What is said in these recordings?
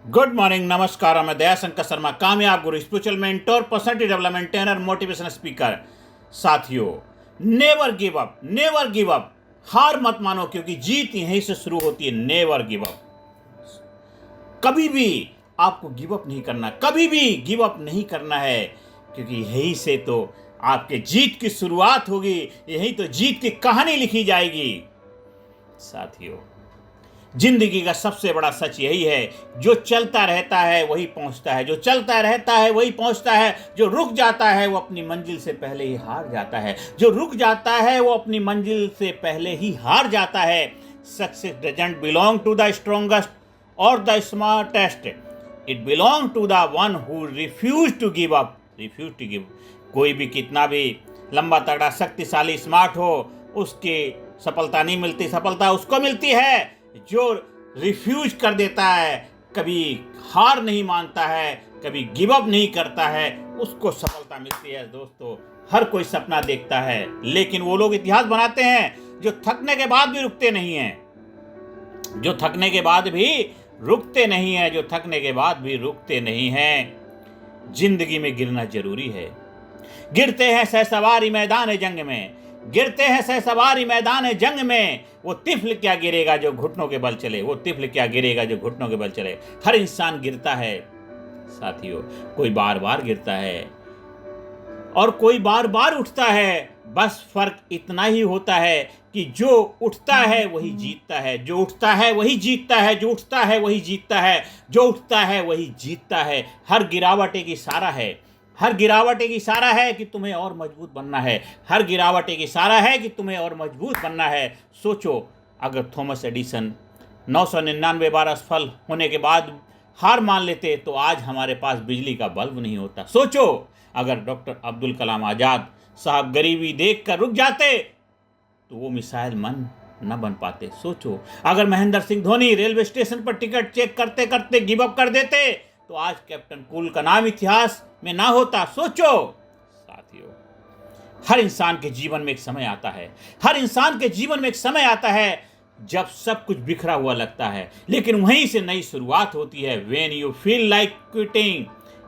Good morning, नमस्कार। मैं दयाशंकर शर्मा, कामयाब guru, spiritual mentor, personality development trainer, motivational speaker. साथियों, never give up, never give up. हार मत मानो, क्योंकि जीत यहीं से शुरू होती है। Never give up. कभी भी आपको गिव अप नहीं करना, कभी भी गिव अप नहीं करना है, क्योंकि यहीं से तो आपके जीत की शुरुआत होगी, यहीं तो जीत की कहानी लिखी जाएगी। साथियों, जिंदगी का सबसे बड़ा सच यही है, जो चलता रहता है वही पहुंचता है, जो चलता रहता है वही पहुंचता है। जो रुक जाता है वो अपनी मंजिल से पहले ही हार जाता है, जो रुक जाता है वो अपनी मंजिल से पहले ही हार जाता है। Success doesn't belong to the strongest और the smartest, it belongs to the one who refuse to give up, refuse to give. कोई भी कितना भी लंबा तगड़ा शक्तिशाली स्मार्ट हो, उसकी सफलता नहीं मिलती। सफलता उसको मिलती है जो रिफ्यूज कर देता है, कभी हार नहीं मानता है, कभी गिव अप नहीं करता है, उसको सफलता मिलती है। दोस्तों, हर कोई सपना देखता है, लेकिन वो लोग इतिहास बनाते हैं जो थकने के बाद भी रुकते नहीं हैं, जो थकने के बाद भी रुकते नहीं हैं, जो थकने के बाद भी रुकते नहीं हैं। जिंदगी में गिरना जरूरी है। गिरते हैं सहसवारी मैदान जंग में, गिरते हैं सहसवारी मैदान जंग में। वो तिफल क्या गिरेगा जो घुटनों के बल चले, वो तिफल क्या गिरेगा जो घुटनों के बल चले। हर इंसान गिरता है साथियों, कोई बार बार गिरता है और कोई बार बार उठता है। बस फर्क इतना ही होता है कि जो उठता है वही जीतता है, जो उठता है वही जीतता है, जो उठता है वही जीतता है, जो उठता है वही जीतता है। हर गिरावट एक इशारा है, हर गिरावट एक इशारा है कि तुम्हें और मजबूत बनना है, हर गिरावट एक इशारा है कि तुम्हें और मजबूत बनना है। सोचो, अगर थॉमस एडिसन 999 बार असफल होने के बाद हार मान लेते तो आज हमारे पास बिजली का बल्ब नहीं होता। सोचो, अगर डॉक्टर अब्दुल कलाम आज़ाद साहब गरीबी देखकर रुक जाते तो वो मिसाइल मन न बन पाते। सोचो, अगर महेंद्र सिंह धोनी रेलवे स्टेशन पर टिकट चेक करते करते गिव अप कर देते तो आज कैप्टन कूल का नाम इतिहास में ना होता। सोचो साथियों, हर इंसान के जीवन में एक समय आता है, हर इंसान के जीवन में एक समय आता है जब सब कुछ बिखरा हुआ लगता है, लेकिन वहीं से नई शुरुआत होती है। When you feel like quitting,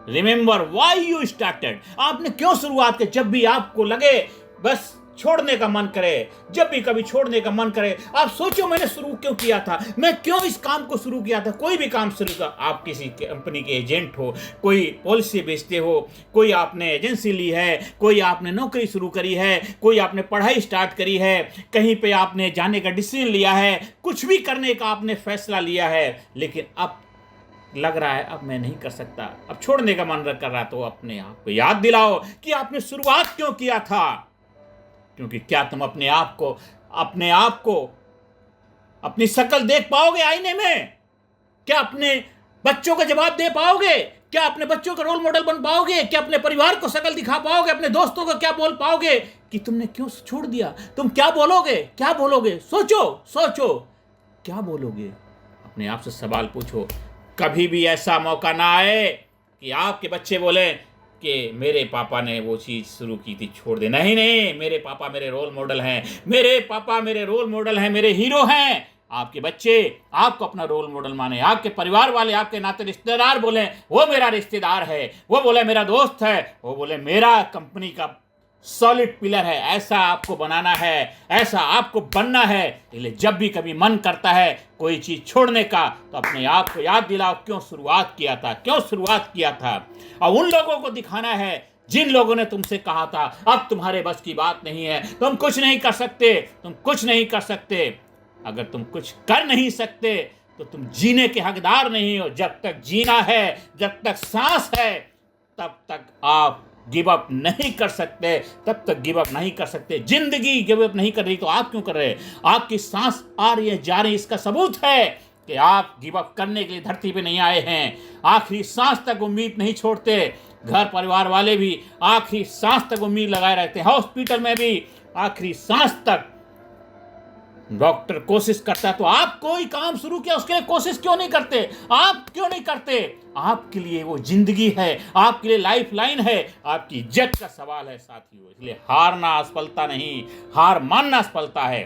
remember why you started. आपने क्यों शुरुआत की? जब भी आपको लगे बस छोड़ने का मन करे, जब भी कभी छोड़ने का मन करे, आप सोचो मैंने शुरू क्यों किया था, मैं क्यों इस काम को शुरू किया था। कोई भी काम शुरू कर, आप किसी कंपनी के एजेंट हो, कोई पॉलिसी बेचते हो, कोई आपने एजेंसी ली है, कोई आपने नौकरी शुरू करी है, कोई आपने पढ़ाई स्टार्ट करी है, कहीं पे आपने जाने का डिसीजन लिया है, कुछ भी करने का आपने फैसला लिया है, लेकिन अब लग रहा है अब मैं नहीं कर सकता, अब छोड़ने का मन कर रहा, तो अपने आप को याद दिलाओ कि आपने शुरुआत क्यों किया था। क्योंकि क्या तुम अपने आप को अपनी शक्ल देख पाओगे आईने में? क्या अपने बच्चों का जवाब दे पाओगे? क्या अपने बच्चों का रोल मॉडल बन पाओगे? क्या अपने परिवार को शक्ल दिखा पाओगे? अपने दोस्तों को क्या बोल पाओगे कि तुमने क्यों छोड़ दिया? तुम क्या बोलोगे? क्या बोलोगे? सोचो सोचो, क्या बोलोगे? अपने आप से सवाल पूछो। कभी भी ऐसा मौका ना आए कि आपके बच्चे बोले कि मेरे पापा ने वो चीज़ शुरू की थी, छोड़ दे। नहीं नहीं, मेरे पापा मेरे रोल मॉडल हैं, मेरे पापा मेरे रोल मॉडल हैं, मेरे हीरो हैं। आपके बच्चे आपको अपना रोल मॉडल माने, आपके परिवार वाले, आपके नाते रिश्तेदार बोले वो मेरा रिश्तेदार है, वो बोले मेरा दोस्त है, वो बोले मेरा कंपनी का सॉलिड पिलर है। ऐसा आपको बनाना है, ऐसा आपको बनना है। इसलिए जब भी कभी मन करता है कोई चीज़ छोड़ने का, तो अपने आप को याद दिलाओ क्यों शुरुआत किया था, क्यों शुरुआत किया था। और उन लोगों को दिखाना है जिन लोगों ने तुमसे कहा था अब तुम्हारे बस की बात नहीं है, तुम कुछ नहीं कर सकते, तुम कुछ नहीं कर सकते। अगर तुम कुछ कर नहीं सकते तो तुम जीने के हकदार नहीं हो। जब तक जीना है, जब तक सांस है, तब तक आप गिव अप नहीं कर सकते, तब तक गिव अप नहीं कर सकते। जिंदगी गिव अप नहीं कर रही तो आप क्यों कर रहे हैं? आपकी सांस आ रही है, जा रही है, इसका सबूत है कि आप गिव अप करने के लिए धरती पे नहीं आए हैं। आखिरी सांस तक उम्मीद नहीं छोड़ते। घर परिवार वाले भी आखिरी सांस तक उम्मीद लगाए रहते हैं। हॉस्पिटल में भी आखिरी सांस तक डॉक्टर कोशिश करता है, तो आप कोई काम शुरू किया उसके लिए कोशिश क्यों नहीं करते? आप क्यों नहीं करते? आपके लिए वो जिंदगी है, आपके लिए लाइफ लाइन है, आपकी इज्जत का सवाल है साथियों। इसलिए हारना असफलता नहीं, हार मानना असफलता है।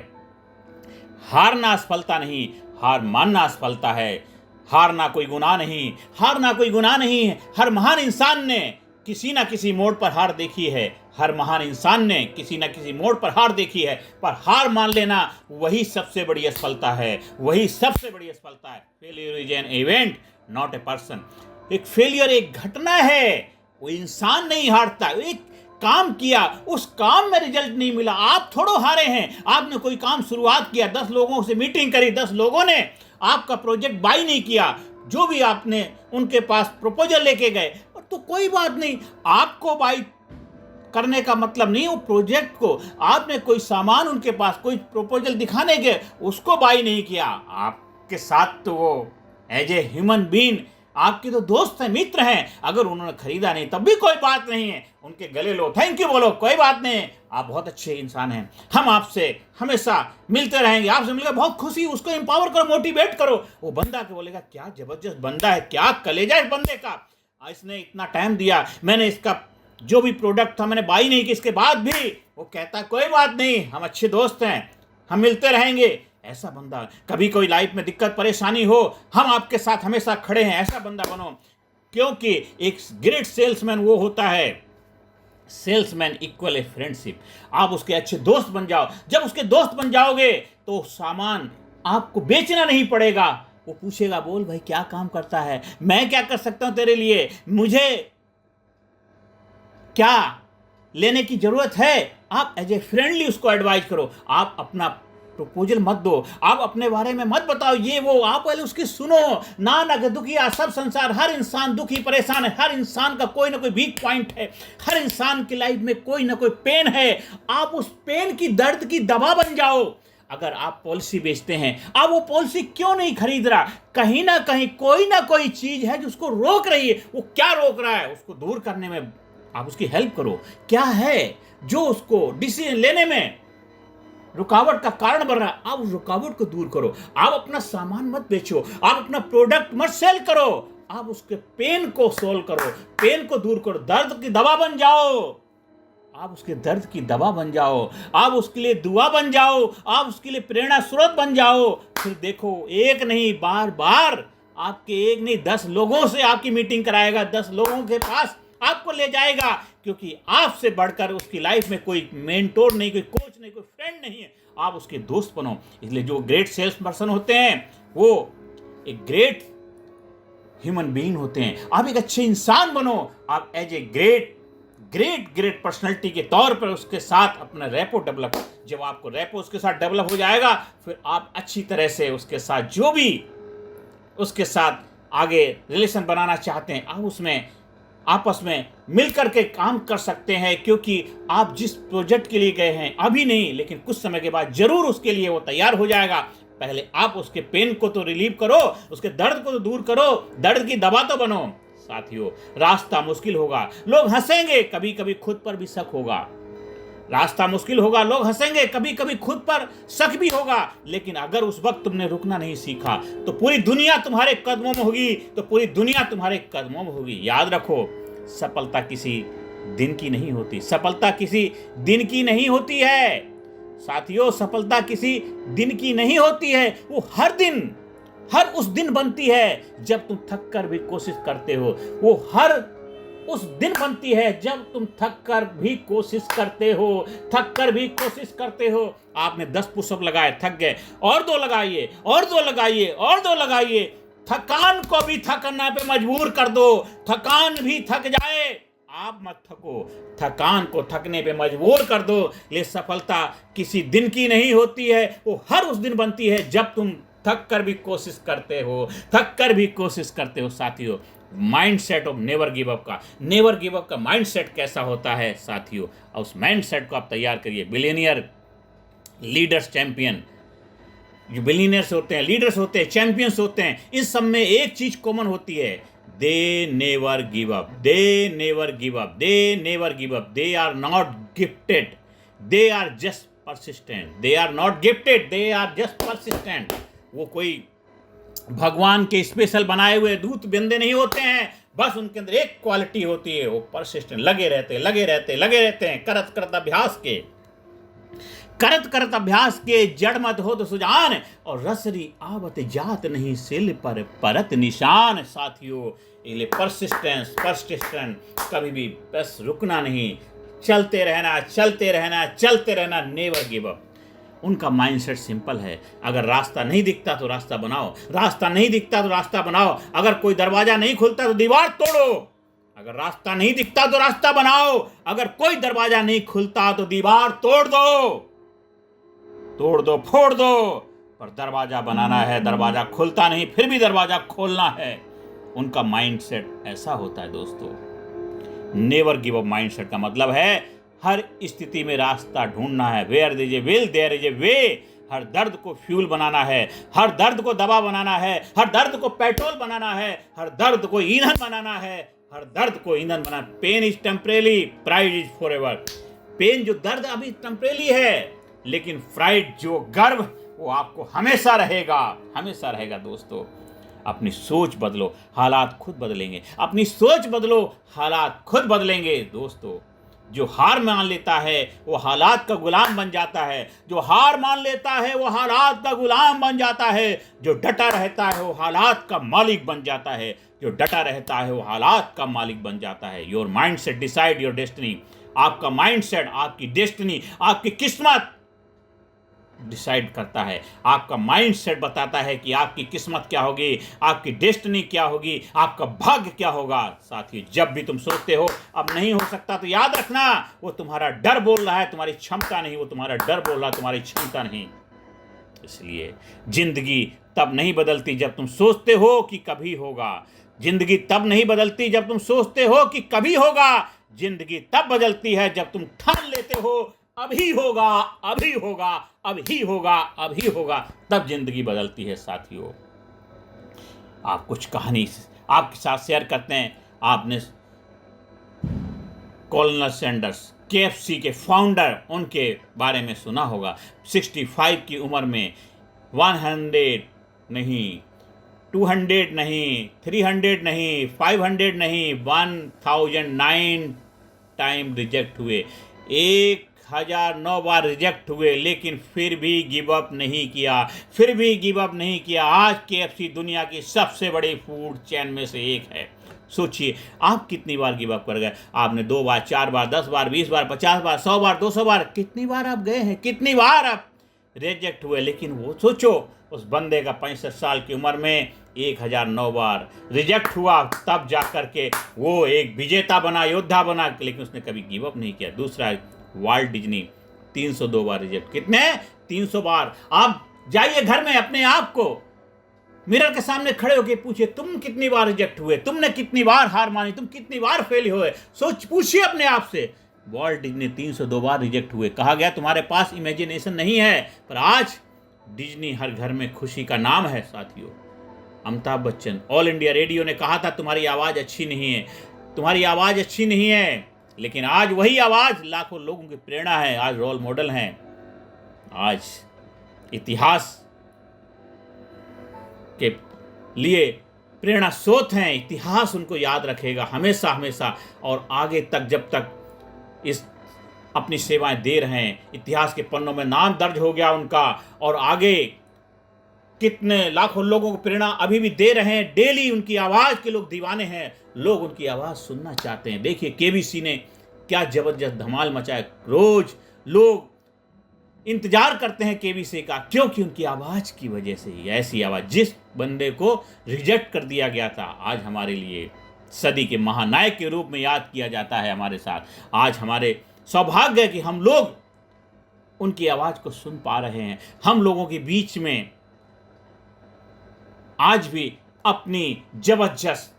हारना असफलता नहीं, हार मानना असफलता है। हारना कोई गुनाह नहीं, हारना कोई गुनाह नहीं है। हर महान इंसान ने किसी ना किसी मोड़ पर हार देखी है, हर महान इंसान ने किसी ना किसी मोड़ पर हार देखी है, पर हार मान लेना वही सबसे बड़ी असफलता है, वही सबसे बड़ी असफलता है। Failure is an event not a person. एक फेलियर एक घटना है, वो इंसान नहीं हारता। एक काम किया, उस काम में रिजल्ट नहीं मिला, आप थोड़ो हारे हैं। आपने कोई काम शुरुआत किया, 10 लोगों से मीटिंग करी, 10 लोगों ने आपका प्रोजेक्ट बाय नहीं किया, जो भी आपने उनके पास प्रपोजल लेके गए, तो कोई बात नहीं, आपको बाय करने का मतलब नहीं वो प्रोजेक्ट को, आपने कोई सामान उनके पास कोई प्रपोजल दिखाने के उसको बाय नहीं किया, आपके साथ तो वो एज ए ह्यूमन बीइंग आपके तो दोस्त हैं, मित्र हैं, अगर उन्होंने खरीदा नहीं तब भी कोई बात नहीं है, उनके गले लो, थैंक यू बोलो, कोई बात नहीं, आप बहुत अच्छे इंसान हैं, हम आपसे हमेशा मिलते रहेंगे, आपसे मिलकर बहुत खुशी, उसको एम्पावर करो, मोटिवेट करो। वो बंदा के बोलेगा क्या जबरदस्त बंदा है, क्या कलेजा है इस बंदे का, इसने इतना टाइम दिया, मैंने इसका जो भी प्रोडक्ट था मैंने बाई नहीं की, इसके बाद भी वो कहता कोई बात नहीं, हम अच्छे दोस्त हैं, हम मिलते रहेंगे। ऐसा बंदा, कभी कोई लाइफ में दिक्कत परेशानी हो, हम आपके साथ हमेशा खड़े हैं, ऐसा बंदा बनो। क्योंकि एक ग्रेट सेल्समैन वो होता है, सेल्समैन इक्वल ए फ्रेंडशिप। आप उसके अच्छे दोस्त बन जाओ, जब उसके दोस्त बन जाओगे तो सामान आपको बेचना नहीं पड़ेगा, वो पूछेगा बोल भाई क्या काम करता है, मैं क्या कर सकता हूं तेरे लिए, मुझे क्या लेने की जरूरत है। आप एज ए फ्रेंडली उसको एडवाइज करो, आप अपना प्रपोजल मत दो, आप अपने बारे में मत बताओ ये वो, आप पहले उसकी सुनो। नानक दुखिया सब संसार, हर इंसान दुखी परेशान है, हर इंसान का कोई ना कोई वीक पॉइंट है, हर इंसान की लाइफ में कोई ना कोई पेन है, आप उस पेन की दर्द की दवा बन जाओ। अगर आप पॉलिसी बेचते हैं, आप वो पॉलिसी क्यों नहीं खरीद रहा, कहीं ना कहीं कोई ना कोई चीज है जो उसको रोक रही है, वो क्या रोक रहा है, उसको दूर करने में आप उसकी हेल्प करो। क्या है जो उसको डिसीजन लेने में रुकावट का कारण बन रहा है, आप उस रुकावट को दूर करो। आप अपना सामान मत बेचो, आप अपना प्रोडक्ट मत सेल करो, आप उसके पेन को सोल्व करो, पेन को दूर करो, दर्द की दवा बन जाओ, आप उसके दर्द की दवा बन जाओ, आप उसके लिए दुआ बन जाओ, आप उसके लिए प्रेरणा स्रोत बन जाओ। फिर देखो एक नहीं बार बार आपके एक नहीं 10 लोगों से आपकी मीटिंग कराएगा, 10 लोगों के पास आपको ले जाएगा, क्योंकि आपसे बढ़कर उसकी लाइफ में कोई मेंटोर नहीं, कोई कोच नहीं, कोई फ्रेंड नहीं है, आप उसके दोस्त बनो। इसलिए जो ग्रेट सेल्स पर्सन होते हैं वो एक ग्रेट ह्यूमन बीइंग होते हैं। आप एक अच्छे इंसान बनो, आप as a great great great personality के तौर पर उसके साथ अपना रेपो डेवलप, जब आपको रेपो उसके साथ डेवलप हो जाएगा, फिर आप अच्छी तरह से उसके साथ जो भी उसके साथ आगे रिलेशन बनाना चाहते हैं, आप उसमें आपस में मिलकर के काम कर सकते हैं। क्योंकि आप जिस प्रोजेक्ट के लिए गए हैं, अभी नहीं लेकिन कुछ समय के बाद जरूर उसके लिए वो तैयार हो जाएगा। पहले आप उसके पेन को तो रिलीव करो, उसके दर्द को तो दूर करो, दर्द की दवा तो बनो। साथियों, रास्ता मुश्किल होगा, लोग हंसेंगे, कभी कभी खुद पर भी शक होगा, रास्ता मुश्किल होगा, लोग हंसेंगे, कभी कभी खुद पर शक भी होगा, लेकिन अगर उस वक्त तुमने रुकना नहीं सीखा तो पूरी दुनिया तुम्हारे कदमों में होगी, तो पूरी दुनिया तुम्हारे कदमों में होगी। याद रखो, सफलता किसी दिन की नहीं होती, सफलता किसी दिन की नहीं होती है। साथियों, सफलता किसी दिन की नहीं होती है, वो हर दिन हर उस दिन बनती है जब तुम थक कर भी कोशिश करते हो, वो हर उस दिन बनती है जब तुम थक कर भी कोशिश करते हो, थक कर भी कोशिश करते हो। आपने 10 पुशअप लगाए, थक गए, और 2 लगाइए, और 2 लगाइए, और 2 लगाइए, थकान को भी थकना पे मजबूर कर दो, थकान भी थक जाए, आप मत थको, थकान को थकने पे मजबूर कर दो। ये सफलता किसी दिन की नहीं होती है, वो हर उस दिन बनती है जब तुम थक कर भी कोशिश करते हो, थक कर भी कोशिश करते हो। साथियों, mindset of never give up का माइंडसेट कैसा होता है साथियों, और उस माइंडसेट को आप तैयार करिए। बिलियनियर, लीडर्स, चैंपियन, जो बिलियनियर्स होते हैं, लीडर्स होते हैं, चैंपियंस होते हैं, इस सब में एक चीज कॉमन होती है, they never give up, they never give up, they never give up, they are not gifted, they are just persistent, they are not gifted, they are just persistent. वो कोई भगवान के स्पेशल बनाए हुए दूत बंदे नहीं होते हैं, बस उनके अंदर एक क्वालिटी होती है, वो परसिस्टेंट, लगे रहते हैं, करत करत अभ्यास के करत करत अभ्यास के जड़ मत हो तो सुजान, और रसरी आवत जात नहीं सिल पर परत निशान। साथियों, ये परसिस्टेंस, कभी भी बस रुकना नहीं, चलते रहना, चलते रहना, चलते रहना, नेवर गिव अप। उनका माइंडसेट सिंपल है, अगर रास्ता नहीं दिखता तो रास्ता बनाओ, रास्ता नहीं दिखता तो रास्ता बनाओ, अगर कोई दरवाजा नहीं खुलता तो दीवार तोड़ो, अगर रास्ता नहीं दिखता तो रास्ता बनाओ, अगर कोई दरवाजा नहीं खुलता तो दीवार तोड़ दो, फोड़ दो, पर दरवाजा बनाना है, दरवाजा खुलता नहीं फिर भी दरवाजा खोलना है। उनका माइंडसेट ऐसा होता है दोस्तों। नेवर गिव अप माइंडसेट का मतलब है हर स्थिति में रास्ता ढूंढना है। Where there is a will there is a way. हर दर्द को फ्यूल बनाना है, हर दर्द को दवा बनाना है, हर दर्द को पेट्रोल बनाना है, हर दर्द को ईंधन बनाना है, हर दर्द को ईंधन बनाना। Pain is temporary, pride is forever. Pain जो दर्द अभी टेम्परेरी है, लेकिन फ्राइड जो गर्व वो आपको हमेशा रहेगा, हमेशा रहेगा। दोस्तों, अपनी सोच बदलो, हालात खुद बदलेंगे। अपनी सोच बदलो, हालात खुद बदलेंगे। दोस्तों, जो हार मान लेता है वो हालात का गुलाम बन जाता है, जो हार मान लेता है वो हालात का गुलाम बन जाता है, जो डटा रहता है वो हालात का मालिक बन जाता है, जो डटा रहता है वो हालात का मालिक बन जाता है। Your mind set decide your destiny. आपका माइंड सेट आपकी डेस्टिनी, आपकी किस्मत डिसाइड करता है। आपका माइंड सेट बताता है कि आपकी किस्मत क्या होगी, आपकी डेस्टिनी क्या होगी, आपका भाग्य क्या होगा। साथियों, जब भी तुम सोचते हो अब नहीं हो सकता, तो याद रखना वो तुम्हारा डर बोल रहा है, तुम्हारी क्षमता नहीं। वो तुम्हारा डर बोल रहा है, तुम्हारी क्षमता नहीं। इसलिए जिंदगी तब नहीं बदलती जब तुम सोचते हो कि कभी होगा। जिंदगी तब नहीं बदलती जब तुम सोचते हो कि कभी होगा। जिंदगी तब बदलती है जब तुम ठान लेते हो अभी होगा, अभी होगा, अभी होगा, अभी होगा, तब जिंदगी बदलती है। साथियों, आप कुछ कहानी आपके साथ शेयर करते हैं। आपने कॉलोनल सैंडर्स, केएफसी के फाउंडर, उनके बारे में सुना होगा। 65 की उम्र में 100 नहीं, 200 नहीं, 300 नहीं, 500 नहीं, 1009 टाइम रिजेक्ट हुए। 1009 बार रिजेक्ट हुए, लेकिन फिर भी गिव अप नहीं किया, फिर भी गिव अप नहीं किया। आज केएफसी दुनिया की सबसे बड़ी फूड चेन में से एक है। सोचिए, आप कितनी बार गिव अप कर गए। आपने 2 बार, 4 बार, 10 बार, 20 बार, 50 बार, 100 बार, 200 बार, कितनी बार आप गए हैं, कितनी बार आप रिजेक्ट हुए। लेकिन वो सोचो, उस बंदे का 65 साल की उम्र में 1009 बार रिजेक्ट हुआ, तब जा कर के वो एक विजेता बना, योद्धा बना, लेकिन उसने कभी गिव अप नहीं किया। दूसरा, वाल्ट डिज्नी, 302 बार रिजेक्ट। कितने? 300 बार। आप जाइए घर में, अपने आप को मिरर के सामने खड़े होकर पूछिए, तुम कितनी बार रिजेक्ट हुए, तुमने कितनी बार हार मानी, तुम कितनी बार फेल हुए। सोच, पूछिए अपने आप से। वाल्ट डिज्नी 302 बार रिजेक्ट हुए। कहा गया तुम्हारे पास इमेजिनेशन नहीं है, पर आज डिज्नी हर घर में खुशी का नाम है। साथियों, Amitabh Bachchan, all India radio ने कहा था तुम्हारी आवाज़ अच्छी नहीं है, तुम्हारी आवाज़ अच्छी नहीं है, लेकिन आज वही आवाज़ लाखों लोगों की प्रेरणा है। आज रोल मॉडल हैं, आज इतिहास के लिए प्रेरणा स्रोत हैं। इतिहास उनको याद रखेगा हमेशा हमेशा, और आगे तक जब तक इस अपनी सेवाएं दे रहे हैं, इतिहास के पन्नों में नाम दर्ज हो गया उनका, और आगे कितने लाखों लोगों को प्रेरणा अभी भी दे रहे हैं। डेली उनकी आवाज़ के लोग दीवाने हैं, लोग उनकी आवाज़ सुनना चाहते हैं। देखिए, केबीसी ने क्या जबरदस्त धमाल मचाया। रोज लोग इंतजार करते हैं केबीसी का, क्योंकि उनकी आवाज़ की वजह से ही। ऐसी आवाज़, जिस बंदे को रिजेक्ट कर दिया गया था, आज हमारे लिए सदी के महानायक के रूप में याद किया जाता है हमारे साथ। आज हमारे सौभाग्य है कि हम लोग उनकी आवाज़ को सुन पा रहे हैं। हम लोगों के बीच में आज भी अपनी जबरदस्त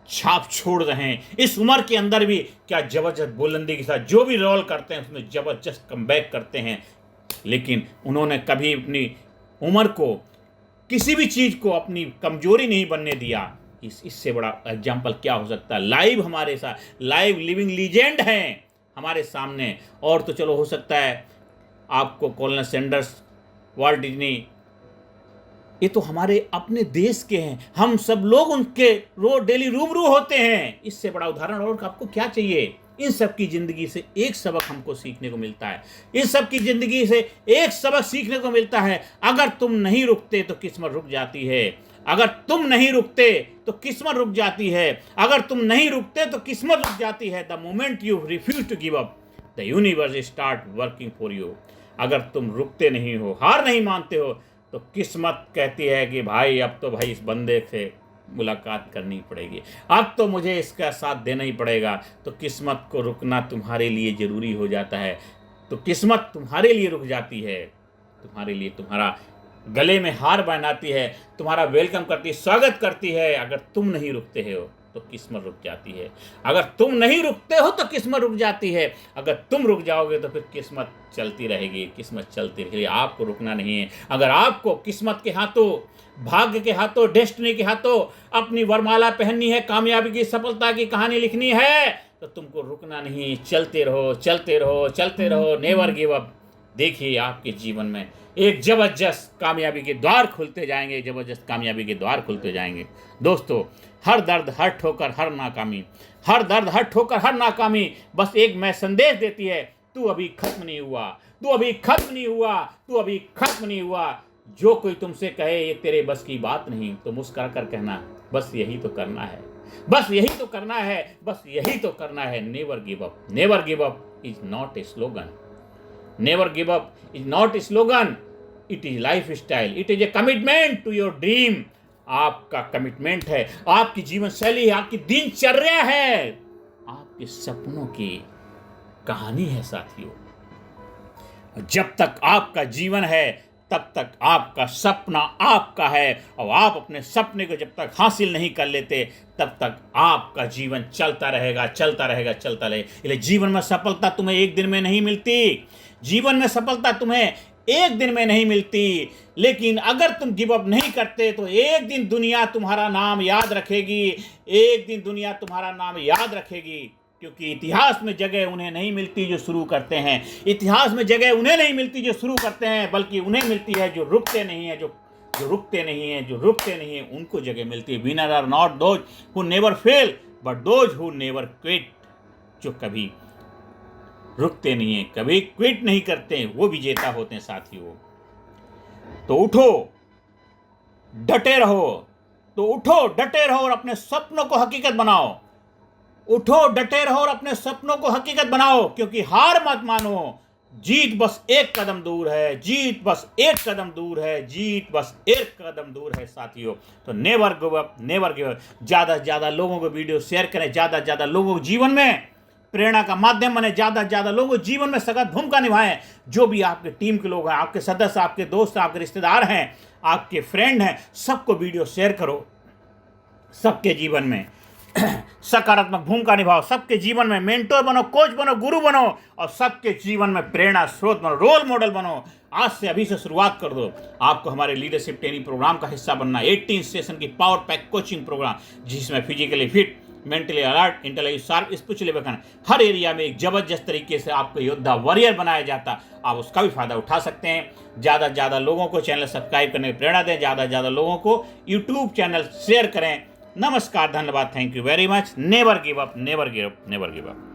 छाप छोड़ रहे हैं। इस उम्र के अंदर भी क्या जबरदस्त बुलंदी के साथ जो भी रोल करते हैं उसमें जबरदस्त कमबैक करते हैं। लेकिन उन्होंने कभी अपनी उम्र को, किसी भी चीज़ को अपनी कमजोरी नहीं बनने दिया। इससे बड़ा एग्जाम्पल क्या हो सकता है। लाइव हमारे साथ, लाइव लिविंग लीजेंड हैं हमारे सामने। और तो चलो हो सकता है आपको कॉलोनल सैंडर्स, वाल्ट डिज्नी, ये तो हमारे अपने देश के हैं, हम सब लोग उनके डेली रूबरू होते हैं। इससे बड़ा उदाहरण और आपको क्या चाहिए। इन सब की ज़िंदगी से एक सबक हमको सीखने को मिलता है। इन सब की ज़िंदगी से एक सबक सीखने को मिलता है, अगर तुम नहीं रुकते तो किस्मत रुक जाती है। अगर तुम नहीं रुकते तो किस्मत रुक जाती है। अगर तुम नहीं रुकते तो किस्मत रुक जाती है। The moment you refuse to give up, the universe start working for you. अगर तुम रुकते नहीं हो, हार नहीं मानते हो, तो किस्मत कहती है कि भाई अब तो भाई इस बंदे से मुलाकात करनी पड़ेगी, अब तो मुझे इसका साथ देना ही पड़ेगा। तो किस्मत को रुकना तुम्हारे लिए ज़रूरी हो जाता है। तो किस्मत तुम्हारे लिए रुक जाती है, तुम्हारे लिए, तुम्हारा गले में हार बनाती है, तुम्हारा वेलकम करती है, स्वागत करती है। अगर तुम नहीं रुकते हो तो किस्मत रुक जाती है। अगर तुम नहीं रुकते हो तो किस्मत रुक जाती है। अगर तुम रुक जाओगे तो फिर किस्मत चलती रहेगी, किस्मत चलती रहेगी। आपको रुकना नहीं है। अगर आपको किस्मत के हाथों, भाग्य के हाथों, डेस्टिनी के हाथों अपनी वरमाला पहननी है, कामयाबी की, सफलता की कहानी लिखनी है, तो तुमको रुकना नहीं। चलते रहो, चलते रहो, चलते रहो। Never give up. देखिए आपके जीवन में एक ज़बरदस्त कामयाबी के द्वार खुलते जाएंगे, ज़बरदस्त कामयाबी के द्वार खुलते जाएंगे। दोस्तों, हर दर्द, हर ठोकर, हर नाकामी, हर दर्द, हर ठोकर, हर नाकामी बस एक मैं संदेश देती है, तू अभी खत्म नहीं हुआ, तू अभी खत्म नहीं हुआ, तू अभी खत्म नहीं हुआ। जो कोई तुमसे कहे ये तेरे बस की बात नहीं, तो मुस्कुरा कर कहना बस यही तो करना है, बस यही तो करना है, बस यही तो करना है। Never give up. Never give up is not a slogan. Never give up is not a slogan, it is life style, it is a commitment to your dream. आपका कमिटमेंट है, आपकी जीवन शैली है, आपकी दिनचर्या है, आपके सपनों की कहानी है साथियों। जब तक आपका जीवन है तब तक आपका सपना आपका है, और आप अपने सपने को जब तक हासिल नहीं कर लेते तब तक आपका जीवन चलता रहेगा, चलता रहेगा, चलता रहेगा। इसलिए जीवन में सफलता तुम्हें एक दिन में नहीं मिलती, जीवन में सफलता तुम्हें एक दिन में नहीं मिलती, लेकिन अगर तुम गिव अप नहीं करते तो एक दिन दुनिया तुम्हारा नाम याद रखेगी, एक दिन दुनिया तुम्हारा नाम याद रखेगी। क्योंकि इतिहास में जगह उन्हें नहीं मिलती जो शुरू करते हैं, इतिहास में जगह उन्हें नहीं मिलती जो शुरू करते हैं, बल्कि उन्हें मिलती है जो रुकते नहीं हैं, जो रुकते नहीं हैं, जो रुकते नहीं हैं, उनको जगह मिलती है। Winner are not those who never fail but those who never quit. जो कभी रुकते नहीं हैं, कभी क्विट नहीं करते, वो विजेता होते हैं साथियों। तो उठो, डटे रहो, तो उठो, डटे रहो और अपने सपनों को हकीकत बनाओ। उठो, डटे रहो और अपने सपनों को हकीकत बनाओ, क्योंकि हार मत मानो। जीत बस एक कदम दूर है, जीत बस एक कदम दूर है, जीत बस एक कदम दूर है साथियों। तो never give up, never give up. ज़्यादा से ज़्यादा लोगों को वीडियो शेयर करें, ज़्यादा से ज़्यादा लोगों को जीवन में प्रेरणा का माध्यम बने, ज़्यादा से ज़्यादा लोगों को जीवन में सशक्त भूमिका निभाएं। जो भी आपके टीम के लोग हैं, आपके सदस्य, आपके दोस्त, आपके रिश्तेदार हैं, आपके फ्रेंड हैं, सबको वीडियो शेयर करो। सबके जीवन में सकारात्मक भूमिका निभाओ, सबके जीवन में मेंटोर बनो, कोच बनो, गुरु बनो, और सबके जीवन में प्रेरणा स्रोत बनो, रोल मॉडल बनो। आज से, अभी से शुरुआत कर दो। आपको हमारे लीडरशिप ट्रेनिंग प्रोग्राम का हिस्सा बनना। 18 सेशन की पावर पैक कोचिंग प्रोग्राम, जिसमें physically fit, mentally alert, intellectually sharp, spiritually woken, हर एरिया में एक जबरदस्त तरीके से आपको योद्धा, वॉरियर बनाया जाता। आप उसका भी फायदा उठा सकते हैं। ज़्यादा से ज़्यादा लोगों को चैनल सब्सक्राइब करने की प्रेरणा दें, ज़्यादा से ज़्यादा लोगों को यूट्यूब चैनल शेयर करें। नमस्कार, धन्यवाद, thank you very much. Never give up, never give up, never give up.